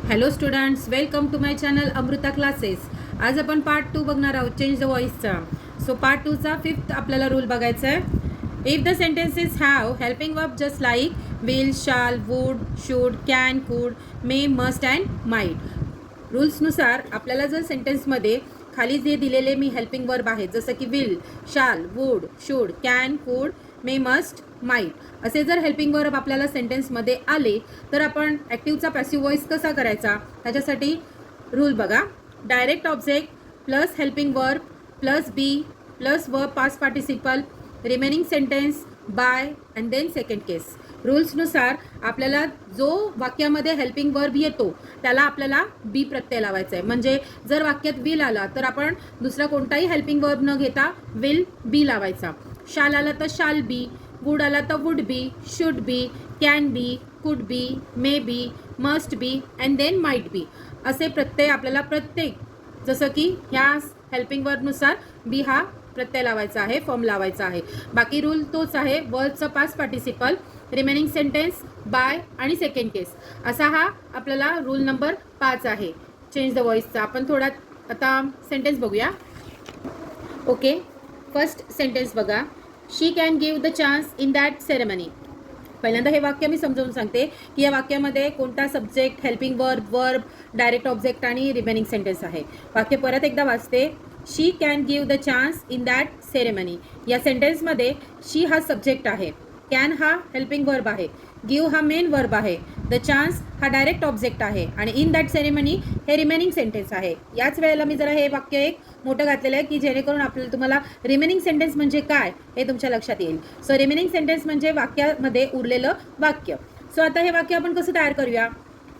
Hello students, welcome to my channel Amruta classes. आज आपण part 2 बघणार आहोत, चेंज द व्हॉइसचा. सो पार्ट 2चा 5th आपल्याला रूल बघायचा आहे. If the sentences have helping verb just like will, shall, would, should, can, could, may, must and might. रूल्सनुसार आपल्याला जर सेंटेन्समध्ये खाली जे दिलेले मी हेल्पिंग वर्ब आहेत, जसं की will, shall, would, should, can, could, may, must, might असे जर हेल्पिंग वर्ब आपल्याला सेंटेन्समध्ये आले तर आपण ॲक्टिव्हचा पॅसिव्ह व्हॉइस कसा करायचा त्याच्यासाठी रूल बघा. Direct object plus helping verb plus be plus verb past participle remaining sentence by and then second case. रूल्सनुसार आपल्याला जो वाक्यामध्ये हेल्पिंग वर्ब येतो त्याला आपल्याला बी प्रत्यय लावायचा आहे. म्हणजे जर वाक्यात विल आला तर आपण दुसरा कोणताही हेल्पिंग वर्ब न घेता विल बी लावायचा. शाल आला तर शाल बी, वुड आला तर would be, should be, can be, could be, may be, must be and then might be असे प्रत्यय आपल्याला प्रत्येक जसं की ह्या हेल्पिंग वर्बनुसार बी हा प्रत्यय लावायचा आहे, फॉर्म लावायचा आहे. बाकी रूल तोच आहे. वर्बचं past participle, remaining sentence, by आणि सेकंड केस असा हा आपल्याला रूल नंबर 5 आहे चेंज द व्हॉइसचा. आपण थोडा आता सेंटेन्स बघूया. ओके, फर्स्ट सेंटेन्स बघा. She can give the chance in that ceremony. पहिल्यांदा हे वाक्य मी समजावून सांगते की या वाक्यामध्ये कोणता subject, helping verb, direct object आणि रिमेनिंग सेंटेन्स आहे. वाक्य परत एकदा वाचते. She can give the chance in that ceremony. या सेंटेन्समध्ये शी हा सब्जेक्ट आहे, कॅन हा हेल्पिंग वर्ब आहे, गिव्ह हा मेन वर्ब आहे, द चान्स हा डायरेक्ट ऑब्जेक्ट आहे आणि इन दॅट सेरेमनी हे रिमेनिंग सेंटेन्स आहे. याच वेळेला मी जरा हे वाक्य एक मोठं घातलेलं आहे की जेणेकरून आपल्याला तुम्हाला रिमेनिंग सेंटेन्स म्हणजे काय हे तुमच्या लक्षात येईल. सो रिमेनिंग सेंटेन्स म्हणजे वाक्यामध्ये उरलेलं वाक्य. सो आता हे वाक्य आपण कसं तयार करूया.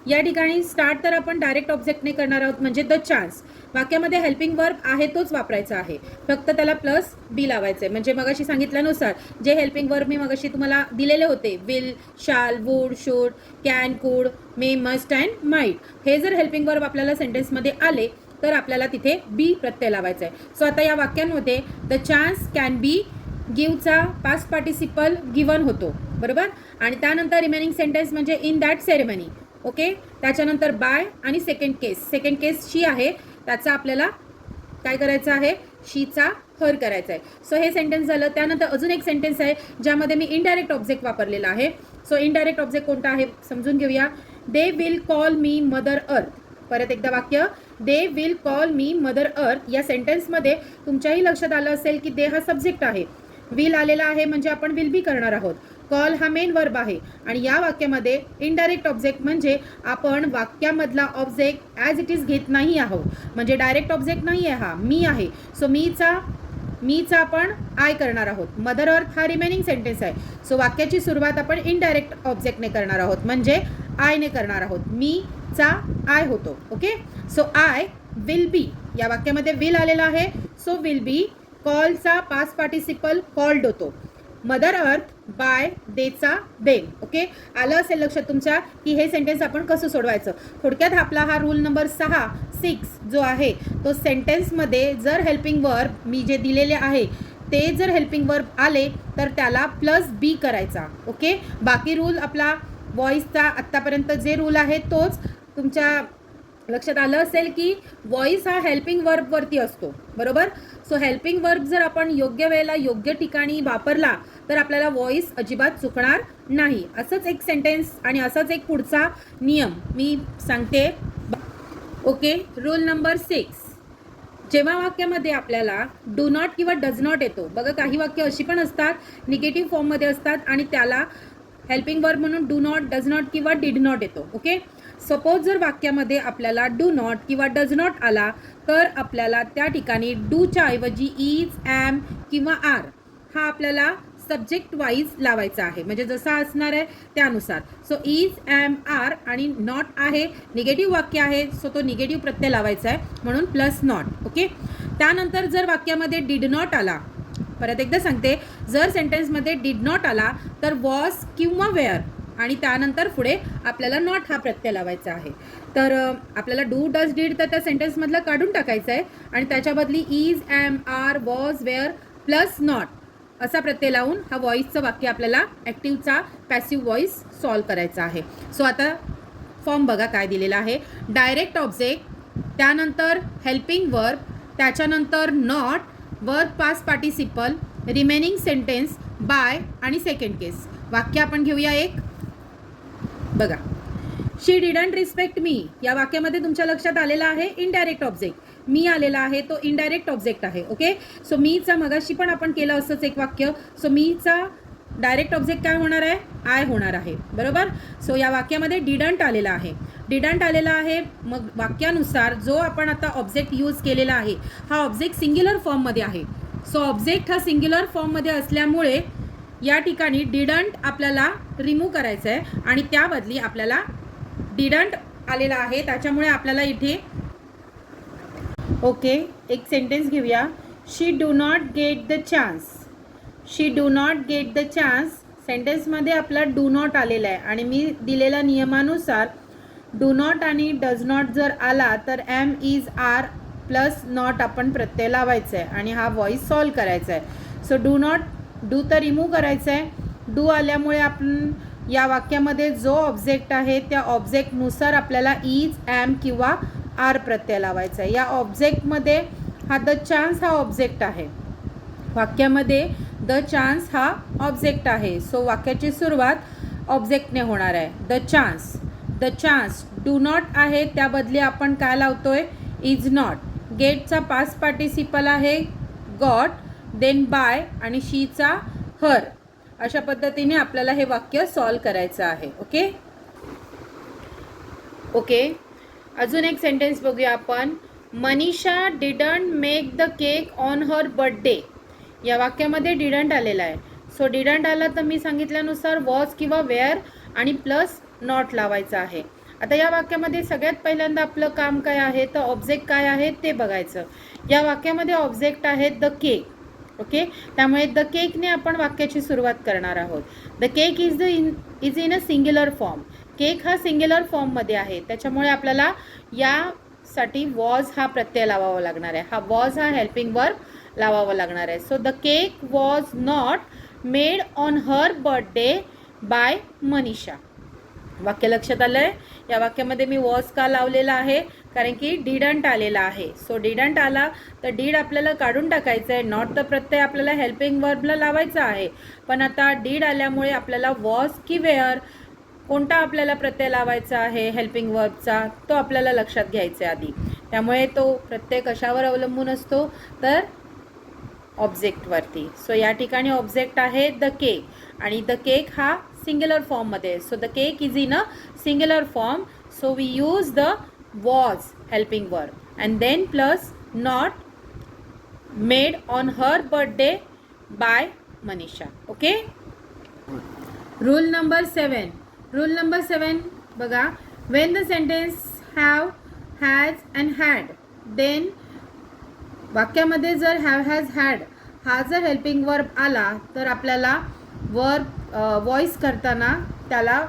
या ठिकाणी स्टार्ट तर आपण डायरेक्ट ऑब्जेक्टने करणार आहोत म्हणजे द चान्स. वाक्यामध्ये हेल्पिंग वर्ब आहे तोच वापरायचा आहे, फक्त त्याला प्लस बी लावायचं आहे. म्हणजे मगाशी सांगितल्यानुसार जे हेल्पिंग वर्ब मी मगाशी तुम्हाला दिलेले होते will, shall, would, should, can, could, may, must and might हे जर हेल्पिंग वर्ब आपल्याला सेंटेन्समध्ये आले तर आपल्याला तिथे बी प्रत्यय लावायचा आहे. सो आता या वाक्यांमध्ये द चान्स कॅन बी गिव्हचा पास्ट पार्टिसिपल गिवन होतो, बरोबर. आणि त्यानंतर रिमेनिंग सेंटेन्स म्हणजे इन दॅट सेरेमनी. ओके, त्याच्यानंतर बाय आणि सेकंड केस शी आहे, त्याचा आपल्याला काय करायचं आहे, शीचा हर करायचा आहे. सो हे सेंटेन्स झालं. त्यानंतर अजून एक सेंटेन्स आहे ज्यामध्ये मी इनडायरेक्ट ऑब्जेक्ट वापरलेला आहे. सो इनडायरेक्ट ऑब्जेक्ट कोणता आहे समजून घेऊया. They will call me mother earth. परत एकदा वाक्य, they will call me mother earth. या सेंटेन्समध्ये तुमच्याही लक्षात आलं असेल की दे हा सब्जेक्ट आहे, विल आलेला आहे म्हणजे आपण विल बी करणार आहोत, कॉल हा मेन वर्ब आहे आणि या वाक्यामध्ये इनडायरेक्ट ऑब्जेक्ट म्हणजे आपण वाक्यामधला ऑब्जेक्ट ॲज इट इज घेत नाही आहोत. म्हणजे डायरेक्ट ऑब्जेक्ट नाही आहे, हा मी आहे. सो मीचा आपण आय करणार आहोत. मदर अर्थ हा रिमेनिंग सेंटेन्स आहे. सो वाक्याची सुरुवात आपण इनडायरेक्ट ऑब्जेक्टने करणार आहोत म्हणजे आयने करणार आहोत. मीचा आय होतो. Okay, so I will be. या वाक्यामध्ये विल आलेला आहे सो विल बी. कॉलचा पास्ट पार्टिसिपल कॉल्ड होतो. मदर अर्थ बाय, देचा देन. ओके, आलं असेल लक्षात तुमच्या की हे सेंटेन्स आपण कसं सोडवायचं. थोडक्यात आपला हा रूल नंबर 6 जो आहे तो सेंटेन्समध्ये जर हेल्पिंग वर्ब मी जे दिलेले आहे ते जर हेल्पिंग वर्ब आले तर त्याला प्लस बी करायचा. ओके, बाकी रूल आपला व्हॉइसचा आत्तापर्यंत जे रूल आहे तोच. तुमच्या लक्षात आलं असेल की व्हॉइस हा हेल्पिंग वर्बवरती असतो, बरोबर. सो हेल्पिंग वर्ब जर आपण योग्य वेळेला योग्य ठिकाणी वापरला तर आपल्याला व्हॉइस अजिबात चुकणार नाही. असंच एक सेंटेन्स आणि असाच एक पुढचा नियम मी सांगते. Okay, rule number 6. जेव्हा वाक्यामध्ये आपल्याला डू नॉट किंवा डज नॉट येतो, बघा काही वाक्य अशी पण असतात निगेटिव्ह फॉर्ममध्ये असतात आणि त्याला हेल्पिंग वर्ब म्हणून डू नॉट, डज नॉट किंवा डिड नॉट येतो. ओके, सपोज जर वाक्यामध्ये आपल्याला डू नॉट किंवा डज नॉट आला तर आपल्याला त्या ठिकाणी डूच्या ऐवजी इज, ॲम किंवा आर हा आपल्याला सब्जेक्ट वाईज लावायचा आहे. म्हणजे जसा असणार आहे त्यानुसार. सो इज, ॲम, आर आणि नॉट आहे निगेटिव्ह वाक्य आहे सो तो निगेटिव्ह प्रत्यय लावायचा आहे म्हणून प्लस नॉट. ओके, त्यानंतर जर वाक्यामध्ये डिड नॉट आला, परत एकदा सांगते, जर सेंटेन्समध्ये डिड नॉट आला तर वॉज किंवा वेअर आणि त्यानंतर पुढे आपल्याला नॉट हा प्रत्यय लावायचा आहे. तर आपल्याला डू, डज, डिड तर त्या सेंटेन्समधलं काढून टाकायचं आहे आणि त्याच्या बदली is, am, are, was, were plus not असा प्रत्यय लावून हा व्हॉइसचं वाक्य आपल्याला ॲक्टिव्हचा पॅसिव्ह व्हॉइस सॉल्व करायचा आहे. सो आता फॉर्म बघा काय दिलेला आहे. डायरेक्ट ऑब्जेक्ट, त्यानंतर हेल्पिंग वर्ब, त्याच्यानंतर not, verb past participle, remaining sentence, by आणि सेकंड केस. वाक्य आपण घेऊया एक. बघा, शी डिडंट रिस्पेक्ट मी. या वाक्यामध्ये तुमच्या लक्षात आलेला आहे इनडायरेक्ट ऑब्जेक्ट. मी आलेला आहे तो इनडायरेक्ट ऑब्जेक्ट आहे. ओके, सो मीचा मगाशी पण आपण केलं असंच एक वाक्य. सो मीचा डायरेक्ट ऑब्जेक्ट काय होणार आहे? आय होणार आहे. बरोबर. सो या वाक्यामध्ये डिडंट आलेला आहे. डिडंट आलेला आहे. मग वाक्यानुसार जो आपण आता ऑब्जेक्ट यूज केलेला आहे हा ऑब्जेक्ट सिंग्युलर फॉर्ममध्ये आहे. सो ऑब्जेक्ट हा सिंग्युलर फॉर्ममध्ये असल्यामुळे या ठिकाणी डिडंट आपल्याला रिमूव्ह करायचं आहे आणि त्या बदली आपल्याला डिडंट आलेला आहे, त्याच्यामुळे आपल्याला इथे ओके एक सेंटेन्स घेऊया. She do not get the chance. She do not get the chance सेंटेन्समध्ये आपला डू नॉट आलेला आहे आणि मी दिलेल्या नियमानुसार डू नॉट आणि डज नॉट जर आला तर am is are plus not आपण प्रत्यय लावायचा आहे आणि हा व्हॉइस सॉल्व करायचा आहे. सो डू नॉट, डू तर रिमूव्ह करायचं आहे. डू आल्यामुळे आपण या वाक्यामध्ये जो ऑब्जेक्ट आहे त्या ऑब्जेक्टनुसार आपल्याला इज, ॲम किंवा आर प्रत्यय लावायचा आहे. या ऑब्जेक्टमध्ये हा द चान्स हा ऑब्जेक्ट आहे. वाक्यामध्ये द चान्स हा ऑब्जेक्ट आहे. सो वाक्याची सुरुवात ऑब्जेक्टने होणार आहे. The chance, the chance. Do not आहे त्या बदली आपण काय लावतोय? Is not. गेटचा पास्ट पार्टिसिपल आहे गॉट, देन बाय आणि शीचा हर. अशा पद्धतीने आपल्याला हे वाक्य सॉल्व करायचं आहे. ओके ओके, अजून एक सेंटेन्स बघूया आपण. Manisha didn't make the cake on her birthday. या वाक्यामध्ये डिडंट आलेला आहे. सो डिडंट आला तर मी सांगितल्यानुसार वॉज किंवा वेअर आणि प्लस नॉट लावायचं आहे. आता या वाक्यामध्ये सगळ्यात पहिल्यांदा आपलं काम काय आहे तर ऑब्जेक्ट काय आहे ते बघायचं. या वाक्यामध्ये ऑब्जेक्ट आहे द केक. ओके, त्यामुळे द केकने आपण वाक्याची सुरुवात करणार आहोत. The cake is in a singular form. Cake हा सिंग्युलर फॉर्ममध्ये आहे, त्याच्यामुळे आपल्याला यासाठी वॉज हा प्रत्यय लावावा लागणार आहे. हा वॉज हा हेल्पिंग वर्ब लावावा लागणार आहे. So the cake was not made on her birthday by Manisha. वाक्य लक्षात आलं आहे? या वाक्यामध्ये मी वॉज का लावलेला आहे? कारण की डिडंट आलेला आहे. सो डिडंट आला तर डीड आपल्याला काढून टाकायचं आहे. नॉट तर प्रत्यय आपल्याला हेल्पिंग वर्बला लावायचा आहे, पण आता डीड आल्यामुळे आपल्याला वॉज की वेअर कोणता आपल्याला प्रत्यय लावायचा आहे हेल्पिंग वर्बचा तो आपल्याला लक्षात घ्यायचा आहे आधी. त्यामुळे तो प्रत्यय कशावर अवलंबून असतो तर ऑब्जेक्टवरती. सो या ठिकाणी ऑब्जेक्ट आहे द केक आणि द केक हा सिंग्युलर फॉर्ममध्ये. So the cake is in a singular form. So we use the was helping verb and then plus not made on her birthday by Manisha. Okay, rule number 7. Rule number 7 बघा, when the sentence have, has and had, then वाक्यामध्ये जर have, has, had हा जर helping verb आला तर आपल्याला verb voice करताना त्याला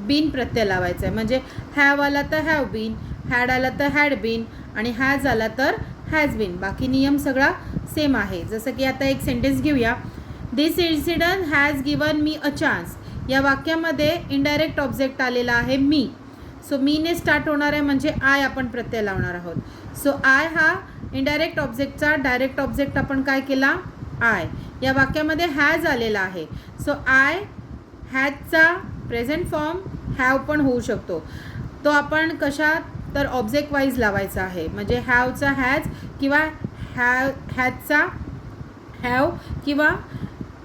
बीन प्रत्यय लावायचा आहे. म्हणजे हॅव आला तर हॅव बीन, हॅड आला तर हॅड बीन आणि हॅज आला तर हॅज बीन. बाकी नियम सगळा सेम आहे. जसं की आता एक सेंटेन्स घेऊया. This incident has given me a chance. या वाक्यामध्ये इनडायरेक्ट ऑब्जेक्ट आलेला आहे मी. सो मीने स्टार्ट होणार आहे म्हणजे आय आपण प्रत्यय लावणार आहोत. सो आय हा इनडायरेक्ट ऑब्जेक्टचा डायरेक्ट ऑब्जेक्ट आपण काय केला? आय. या वाक्यामध्ये हॅज आलेला आहे. सो आय हॅजचा प्रेझेंट फॉर्म हॅव पण होऊ शकतो. तो आपण कशात तर ऑब्जेक्ट वाईज लावायचा आहे. म्हणजे हॅवचा हॅज किंवा हॅजचा हॅव किंवा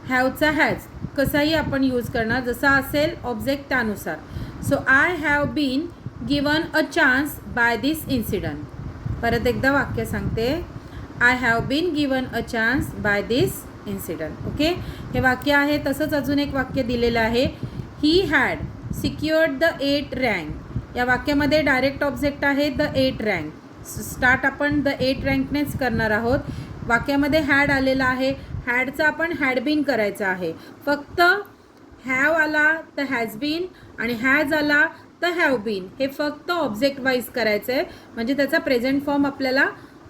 हॅवचा हॅज कसाही आपण यूज करणार जसा असेल ऑब्जेक्ट त्यानुसार. So I have been given a chance by this incident. परत एकदा वाक्य सांगते. I have been given a chance by this incident. Okay, हे वाक्य आहे. तसंच अजून एक वाक्य दिलेलं आहे. He had secured the 8th rank. या वाक्यामध्ये डायरेक्ट ऑब्जेक्ट आहे द 8th रँक. स्टार्ट आपण द 8th रँकनेच करणार आहोत. वाक्यामध्ये हॅड आलेला आहे. हॅडचा आपण हॅड बीन करायचा आहे. फक्त हॅव आला तर हॅज बीन आणि हॅज आला तर हॅव बीन हे फक्त ऑब्जेक्ट वाईज करायचं आहे. म्हणजे त्याचा प्रेझेंट फॉर्म आपल्याला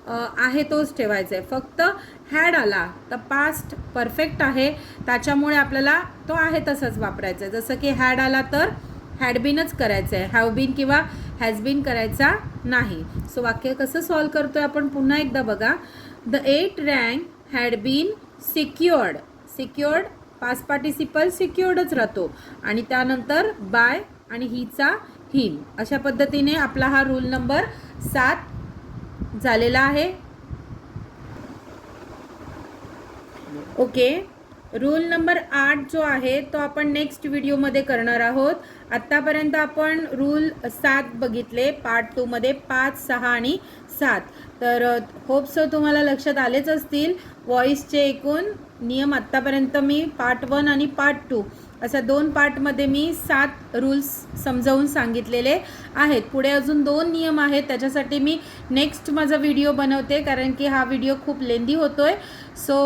आहे तोच ठेवायचा आहे. फक्त हॅड आला तर पास्ट परफेक्ट आहे त्याच्यामुळे आपल्याला तो आहे तसंच वापरायचा आहे. जसं की हॅड आला तर हॅड बीनच करायचं आहे, हॅव बीन किंवा हॅज बीन करायचा नाही. सो वाक्य कसं सॉल्व करतोय आपण पुन्हा एकदा बघा. The 8th rank had been secured. Secured past participle सिक्युअर्डच राहतो आणि त्यानंतर बाय आणि हीचा हिम. अशा पद्धतीने आपला हा रूल नंबर 7 झालेला आहे. ओके, रूल नंबर 8 जो आहे तो आपण नेक्स्ट व्हिडिओमध्ये करणार आहोत. आत्तापर्यंत आपण रूल 7 बघितले पार्ट 2 मध्ये, 5, 6 आणि 7. तर होप सो तुम्हाला लक्षात आलेच असतील. व्हॉइसचे एकूण नियम आत्तापर्यंत मी पार्ट 1 आणि पार्ट 2 अशा 2 पार्टमध्ये मी 7 रूल्स समजावून सांगितलेले आहेत. पुढे अजून 2 नियम आहेत, त्याच्यासाठी मी नेक्स्ट माझा व्हिडिओ बनवते, कारण की हा व्हिडिओ खूप लेंदी होतोय. सो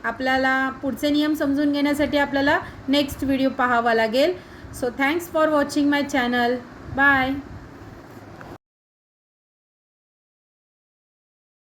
आपल्याला पुढचे नियम समजून घेण्यासाठी आपल्याला नेक्स्ट व्हिडिओ पाहावा लागेल. So thanks for watching my channel. Bye.